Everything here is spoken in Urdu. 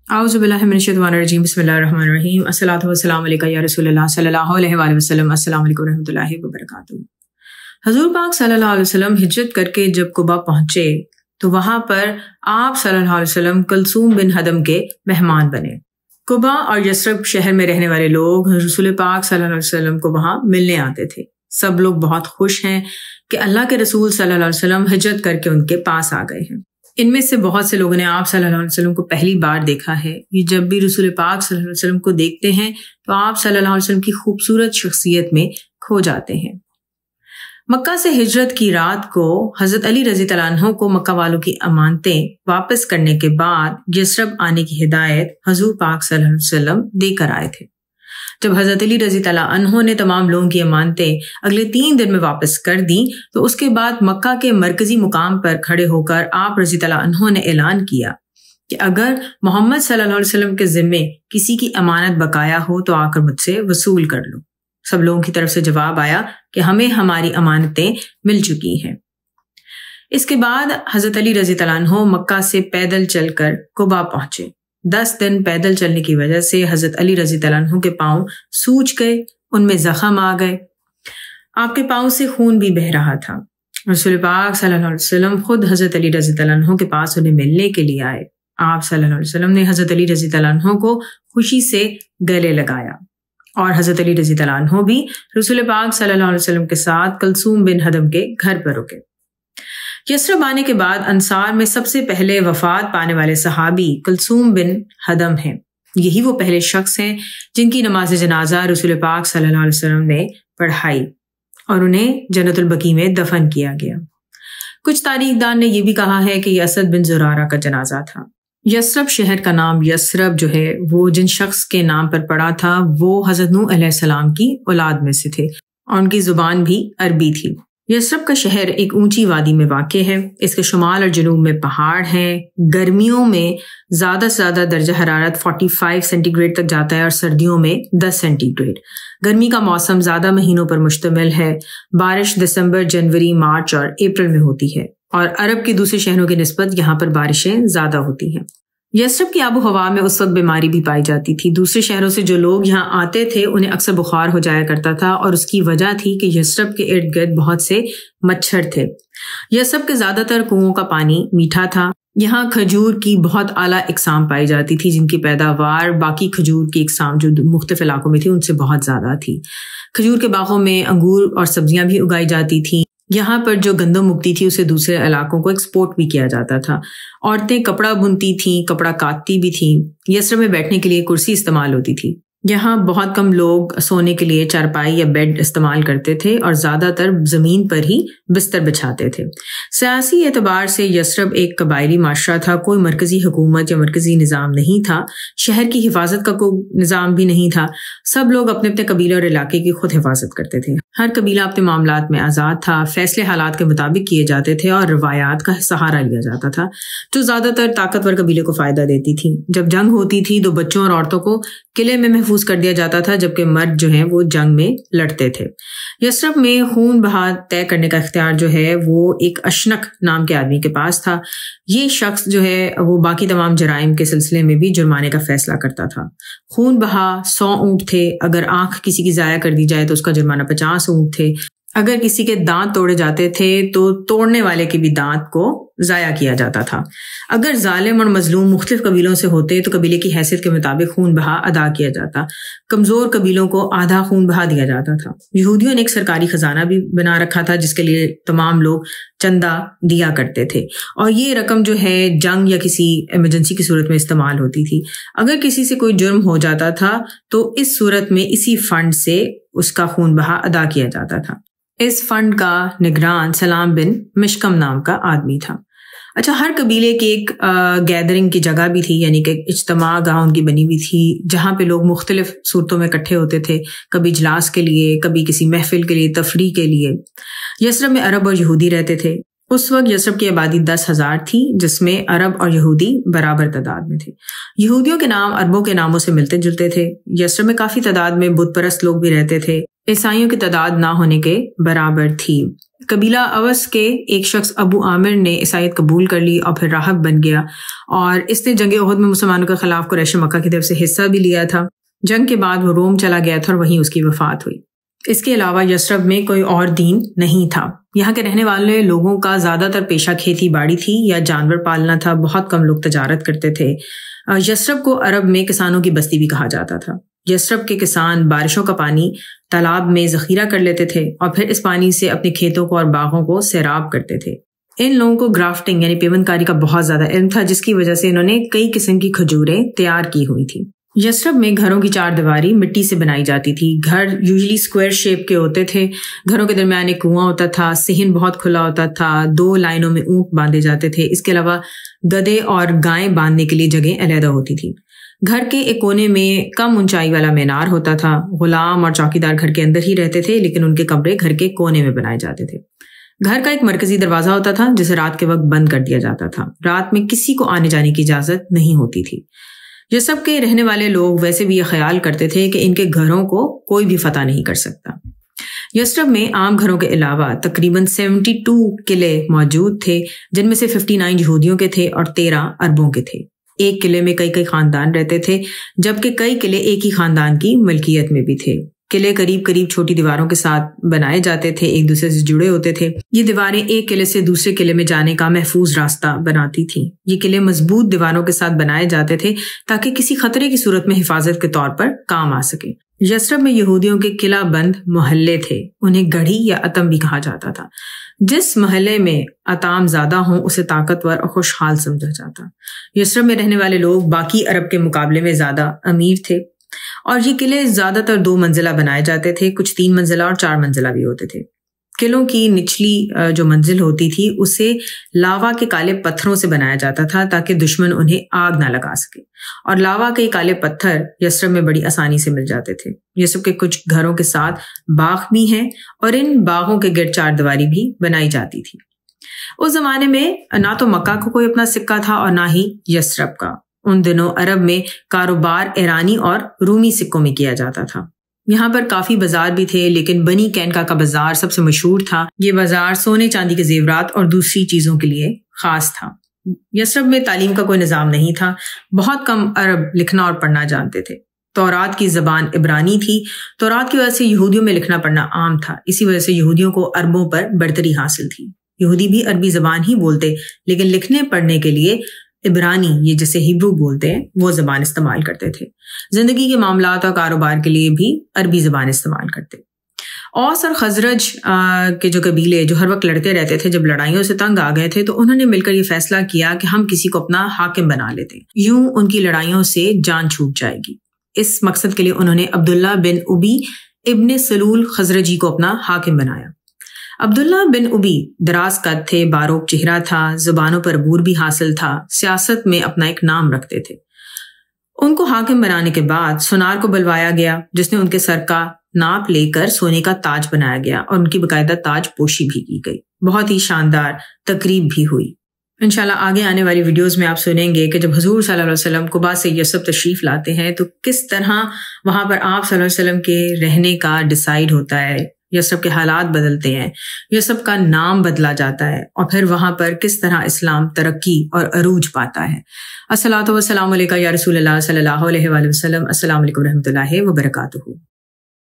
اعوذ باللہ من الشیطان الرجیم بسم اللہ الرحمن الرحیم الصلاۃ والسلام علیکہ یا رسول اللہ صلی اللہ علیہ وآلہ وسلم۔ السلام علیکم ورحمۃ اللہ وبرکاتہ۔ حضور پاک صلی اللہ علیہ وسلم ہجرت کر کے جب قباء پہنچے تو وہاں پر آپ صلی اللہ علیہ وسلم کلثوم بن حدم کے مہمان بنے۔ قباء اور یثرب شہر میں رہنے والے لوگ رسول پاک صلی اللہ علیہ وسلم کو وہاں ملنے آتے تھے۔ سب لوگ بہت خوش ہیں کہ اللہ کے رسول صلی اللہ علیہ وسلم ہجرت کر کے ان کے پاس آ گئے ہیں۔ ان میں سے بہت سے لوگوں نے آپ صلی اللہ علیہ وسلم کو پہلی بار دیکھا ہے۔ یہ جب بھی رسول پاک صلی اللہ علیہ وسلم کو دیکھتے ہیں تو آپ صلی اللہ علیہ وسلم کی خوبصورت شخصیت میں کھو جاتے ہیں۔ مکہ سے ہجرت کی رات کو حضرت علی رضی اللہ عنہ کو مکہ والوں کی امانتیں واپس کرنے کے بعد یثرب آنے کی ہدایت حضور پاک صلی اللہ علیہ وسلم دے کر آئے تھے۔ جب حضرت علی رضی اللہ عنہ نے تمام لوگوں کی امانتیں اگلے 3 دن میں واپس کر دیں تو اس کے بعد مکہ کے مرکزی مقام پر کھڑے ہو کر آپ رضی اللہ عنہ نے اعلان کیا کہ اگر محمد صلی اللہ علیہ وسلم کے ذمے کسی کی امانت بقایا ہو تو آ کر مجھ سے وصول کر لو۔ سب لوگوں کی طرف سے جواب آیا کہ ہمیں ہماری امانتیں مل چکی ہیں۔ اس کے بعد حضرت علی رضی اللہ عنہ مکہ سے پیدل چل کر قباء پہنچے۔ 10 دن پیدل چلنے کی وجہ سے حضرت علی رضی اللہ عنہ کے پاؤں سوج گئے، ان میں زخم آ گئے، آپ کے پاؤں سے خون بھی بہہ رہا تھا۔ رسول پاک صلی اللہ علیہ وسلم خود حضرت علی رضی اللہ عنہ کے پاس انہیں ملنے کے لیے آئے۔ آپ صلی اللہ علیہ وسلم نے حضرت علی رضی اللہ عنہ کو خوشی سے گلے لگایا اور حضرت علی رضی اللہ عنہ بھی رسول پاک صلی اللہ علیہ وسلم کے ساتھ کلثوم بن حدم کے گھر پر رکے۔ یثرب آنے کے بعد انصار میں سب سے پہلے وفات پانے والے صحابی کلثوم بن حدم ہیں۔ یہی وہ پہلے شخص ہیں جن کی نماز جنازہ رسول پاک صلی اللہ علیہ وسلم نے پڑھائی اور انہیں جنت البقیع میں دفن کیا گیا۔ کچھ تاریخ دان نے یہ بھی کہا ہے کہ یہ اسد بن زرارہ کا جنازہ تھا۔ یثرب شہر کا نام یثرب جو ہے وہ جن شخص کے نام پر پڑا تھا وہ حضرت نوح علیہ السلام کی اولاد میں سے تھے اور ان کی زبان بھی عربی تھی۔ یثرب کا شہر ایک اونچی وادی میں واقع ہے۔ اس کے شمال اور جنوب میں پہاڑ ہیں۔ گرمیوں میں زیادہ سے زیادہ درجہ حرارت 45 سینٹی گریڈ تک جاتا ہے اور سردیوں میں 10 سینٹی گریڈ۔ گرمی کا موسم زیادہ مہینوں پر مشتمل ہے۔ بارش دسمبر، جنوری، مارچ اور اپریل میں ہوتی ہے اور عرب کے دوسرے شہروں کی نسبت یہاں پر بارشیں زیادہ ہوتی ہیں۔ یثرب کی آب و ہوا میں اس وقت بیماری بھی پائی جاتی تھی۔ دوسرے شہروں سے جو لوگ یہاں آتے تھے انہیں اکثر بخار ہو جایا کرتا تھا اور اس کی وجہ تھی کہ یثرب کے ارد گرد بہت سے مچھر تھے۔ یثرب کے زیادہ تر کنوؤں کا پانی میٹھا تھا۔ یہاں کھجور کی بہت اعلیٰ اقسام پائی جاتی تھی جن کی پیداوار باقی کھجور کی اقسام جو مختلف علاقوں میں تھی ان سے بہت زیادہ تھی۔ کھجور کے باغوں میں انگور اور سبزیاں بھی اگائی جاتی تھیں۔ یہاں پر جو گندم اگتی تھی اسے دوسرے علاقوں کو ایکسپورٹ بھی کیا جاتا تھا۔ عورتیں کپڑا بنتی تھیں، کپڑا کاٹتی بھی تھیں۔ یثرب میں بیٹھنے کے لیے کرسی استعمال ہوتی تھی۔ یہاں بہت کم لوگ سونے کے لیے چارپائی یا بیڈ استعمال کرتے تھے اور زیادہ تر زمین پر ہی بستر بچھاتے تھے۔ سیاسی اعتبار سے یثرب ایک قبائلی معاشرہ تھا۔ کوئی مرکزی حکومت یا مرکزی نظام نہیں تھا۔ شہر کی حفاظت کا کوئی نظام بھی نہیں تھا۔ سب لوگ اپنے اپنے قبیلے اور علاقے کی خود حفاظت کرتے تھے۔ ہر قبیلہ اپنے معاملات میں آزاد تھا۔ فیصلے حالات کے مطابق کیے جاتے تھے اور روایات کا سہارا لیا جاتا تھا جو زیادہ تر طاقتور قبیلے کو فائدہ دیتی تھی۔ جب جنگ ہوتی تھی تو بچوں اور عورتوں کو قلعے میں محفوظ کر دیا جاتا تھا جبکہ مرد جو ہیں وہ جنگ میں لڑتے تھے۔ یثرب میں خون بہا طے کرنے کا اختیار جو ہے وہ ایک اشنک نام کے آدمی کے پاس تھا۔ یہ شخص جو ہے وہ باقی تمام جرائم کے سلسلے میں بھی جرمانے کا فیصلہ کرتا تھا۔ خون بہا 100 اونٹ تھے۔ اگر آنکھ کسی کی ضائع کر دی جائے تو اس کا جرمانہ 50 اونٹ تھے۔ اگر کسی کے دانت توڑے جاتے تھے تو توڑنے والے کے بھی دانت کو ضائع کیا جاتا تھا۔ اگر ظالم اور مظلوم مختلف قبیلوں سے ہوتے تو قبیلے کی حیثیت کے مطابق خون بہا ادا کیا جاتا۔ کمزور قبیلوں کو آدھا خون بہا دیا جاتا تھا۔ یہودیوں نے ایک سرکاری خزانہ بھی بنا رکھا تھا جس کے لیے تمام لوگ چندہ دیا کرتے تھے اور یہ رقم جو ہے جنگ یا کسی ایمرجنسی کی صورت میں استعمال ہوتی تھی۔ اگر کسی سے کوئی جرم ہو جاتا تھا تو اس صورت میں اسی فنڈ سے اس کا خون بہا ادا کیا جاتا تھا۔ اس فنڈ کا نگران سلام بن مشکم نام کا آدمی تھا۔ اچھا، ہر قبیلے کی ایک گیدرنگ کی جگہ بھی تھی، یعنی کہ اجتماع گاہ ان کی بنی ہوئی تھی جہاں پہ لوگ مختلف صورتوں میں اکٹھے ہوتے تھے، کبھی اجلاس کے لیے، کبھی کسی محفل کے لیے، تفریح کے لیے۔ یثرب میں عرب اور یہودی رہتے تھے۔ اس وقت یثرب کی آبادی 10,000 تھی جس میں عرب اور یہودی برابر تعداد میں تھے۔ یہودیوں کے نام عربوں کے ناموں سے ملتے جلتے تھے۔ یثرب میں کافی تعداد میں بت پرست لوگ بھی رہتے تھے۔ عیسائیوں کی تعداد نہ ہونے کے برابر تھی۔ قبیلہ اوس کے ایک شخص ابو عامر نے عیسائیت قبول کر لی اور پھر راہب بن گیا، اور اس نے جنگ احد میں مسلمانوں کے خلاف قریش مکہ کی طرف سے حصہ بھی لیا تھا۔ جنگ کے بعد وہ روم چلا گیا تھا اور وہیں اس کی وفات ہوئی۔ اس کے علاوہ یثرب میں کوئی اور دین نہیں تھا۔ یہاں کے رہنے والے لوگوں کا زیادہ تر پیشہ کھیتی باڑی تھی یا جانور پالنا تھا، بہت کم لوگ تجارت کرتے تھے۔ یثرب کو عرب میں کسانوں کی بستی بھی کہا جاتا تھا۔ یثرب کے کسان بارشوں کا پانی تالاب میں ذخیرہ کر لیتے تھے اور پھر اس پانی سے اپنے کھیتوں کو اور باغوں کو سیراب کرتے تھے۔ ان لوگوں کو گرافٹنگ یعنی پیوند کاری کا بہت زیادہ علم تھا، جس کی وجہ سے انہوں نے کئی قسم کی کھجوریں تیار کی ہوئی تھیں۔ یثرب میں گھروں کی چار دیواری مٹی سے بنائی جاتی تھی۔ گھر یوزلی اسکوائر شیپ کے ہوتے تھے۔ گھروں کے درمیان ایک کنواں ہوتا تھا۔ صحن بہت کھلا ہوتا تھا۔ 2 لائنوں میں اونٹ باندھے جاتے تھے۔ اس کے علاوہ گدھے اور گائیں باندھنے کے لیے جگہ علیحدہ ہوتی تھی۔ گھر کے ایک کونے میں کم اونچائی والا مینار ہوتا تھا۔ غلام اور چوکیدار گھر کے اندر ہی رہتے تھے، لیکن ان کے کمرے گھر کے کونے میں بنائے جاتے تھے۔ گھر کا ایک مرکزی دروازہ ہوتا تھا جسے رات کے وقت بند کر دیا جاتا تھا۔ رات میں کسی کو آنے جانے کی اجازت نہیں ہوتی تھی۔ یثرب کے رہنے والے لوگ ویسے بھی یہ خیال کرتے تھے کہ ان کے گھروں کو کوئی بھی فتح نہیں کر سکتا۔ یثرب میں عام گھروں کے علاوہ تقریباً 72 قلعے موجود تھے، جن میں سے 59 یہودیوں کے تھے اور 13 عربوں کے تھے۔ ایک قلعے میں کئی خاندان رہتے تھے، جبکہ کئی قلعے ایک ہی خاندان کی ملکیت میں بھی تھے۔ قلعے قریب چھوٹی دیواروں کے ساتھ بنائے جاتے تھے، ایک دوسرے سے جڑے ہوتے تھے۔ یہ دیواریں ایک قلعے سے دوسرے قلعے میں جانے کا محفوظ راستہ بناتی تھیں۔ یہ قلعے مضبوط دیواروں کے ساتھ بنائے جاتے تھے تاکہ کسی خطرے کی صورت میں حفاظت کے طور پر کام آ سکے۔ یثرب میں یہودیوں کے قلعہ بند محلے تھے، انہیں گڑھی یا اتم بھی کہا جاتا تھا۔ جس محلے میں اتام زیادہ ہوں اسے طاقتور اور خوشحال سمجھا جاتا۔ یثرب میں رہنے والے لوگ باقی عرب کے مقابلے میں زیادہ امیر تھے، اور یہ قلعے زیادہ تر 2 منزلہ بنائے جاتے تھے، کچھ 3 منزلہ اور 4 منزلہ بھی ہوتے تھے۔ قلعوں کی نچلی جو منزل ہوتی تھی اسے لاوا کے کالے پتھروں سے بنایا جاتا تھا تاکہ دشمن انہیں آگ نہ لگا سکے، اور لاوا کے کالے پتھر یثرب میں بڑی آسانی سے مل جاتے تھے۔ یثرب کے کچھ گھروں کے ساتھ باغ بھی ہیں، اور ان باغوں کے گرد 4 دیواری بھی بنائی جاتی تھی۔ اس زمانے میں نہ تو مکہ کو کوئی اپنا سکہ تھا اور نہ ہی یثرب کا۔ ان دنوں عرب میں کاروبار ایرانی اور رومی سکوں میں کیا جاتا تھا۔ یہاں پر کافی بازار بھی تھے، لیکن بنی کینکا کا بازار سب سے مشہور تھا۔ یہ بازار سونے چاندی کے زیورات اور دوسری چیزوں کے لیے خاص تھا۔ یثرب میں تعلیم کا کوئی نظام نہیں تھا، بہت کم عرب لکھنا اور پڑھنا جانتے تھے۔ تورات کی زبان عبرانی تھی۔ تورات کی وجہ سے یہودیوں میں لکھنا پڑھنا عام تھا، اسی وجہ سے یہودیوں کو عربوں پر برتری حاصل تھی۔ یہودی بھی عربی زبان ہی بولتے، لیکن لکھنے پڑھنے کے لیے عبرانی، یہ جسے ہیبرو بولتے ہیں، وہ زبان استعمال کرتے تھے۔ زندگی کے معاملات اور کاروبار کے لیے بھی عربی زبان استعمال کرتے۔ اوس اور خزرج کے جو قبیلے جو ہر وقت لڑتے رہتے تھے، جب لڑائیوں سے تنگ آ گئے تھے تو انہوں نے مل کر یہ فیصلہ کیا کہ ہم کسی کو اپنا حاکم بنا لیتے، یوں ان کی لڑائیوں سے جان چھوٹ جائے گی۔ اس مقصد کے لیے انہوں نے عبداللہ بن ابی ابن سلول خزرجی کو اپنا حاکم بنایا۔ عبداللہ بن ابی دراز قد تھے، باروک چہرہ تھا، زبانوں پر عبور بھی حاصل تھا، سیاست میں اپنا ایک نام رکھتے تھے۔ ان کو حاکم بنانے کے بعد سونار کو بلوایا گیا، جس نے ان کے سر کا ناپ لے کر سونے کا تاج بنایا گیا اور ان کی باقاعدہ تاج پوشی بھی کی گئی۔ بہت ہی شاندار تقریب بھی ہوئی۔ انشاءاللہ آگے آنے والی ویڈیوز میں آپ سنیں گے کہ جب حضور صلی اللہ علیہ وسلم قباء سے یثرب تشریف لاتے ہیں تو کس طرح وہاں پر آپ صلی اللہ علیہ وسلم کے رہنے کا ڈیسائیڈ ہوتا ہے، یثرب کے حالات بدلتے ہیں، یثرب کا نام بدلا جاتا ہے، اور پھر وہاں پر کس طرح اسلام ترقی اور عروج پاتا ہے۔ الصلاۃ والسلام علیکہ یا رسول اللہ صلی اللہ علیہ وآلہ وسلم۔ السلام علیکم ورحمۃ اللہ وبرکاتہ۔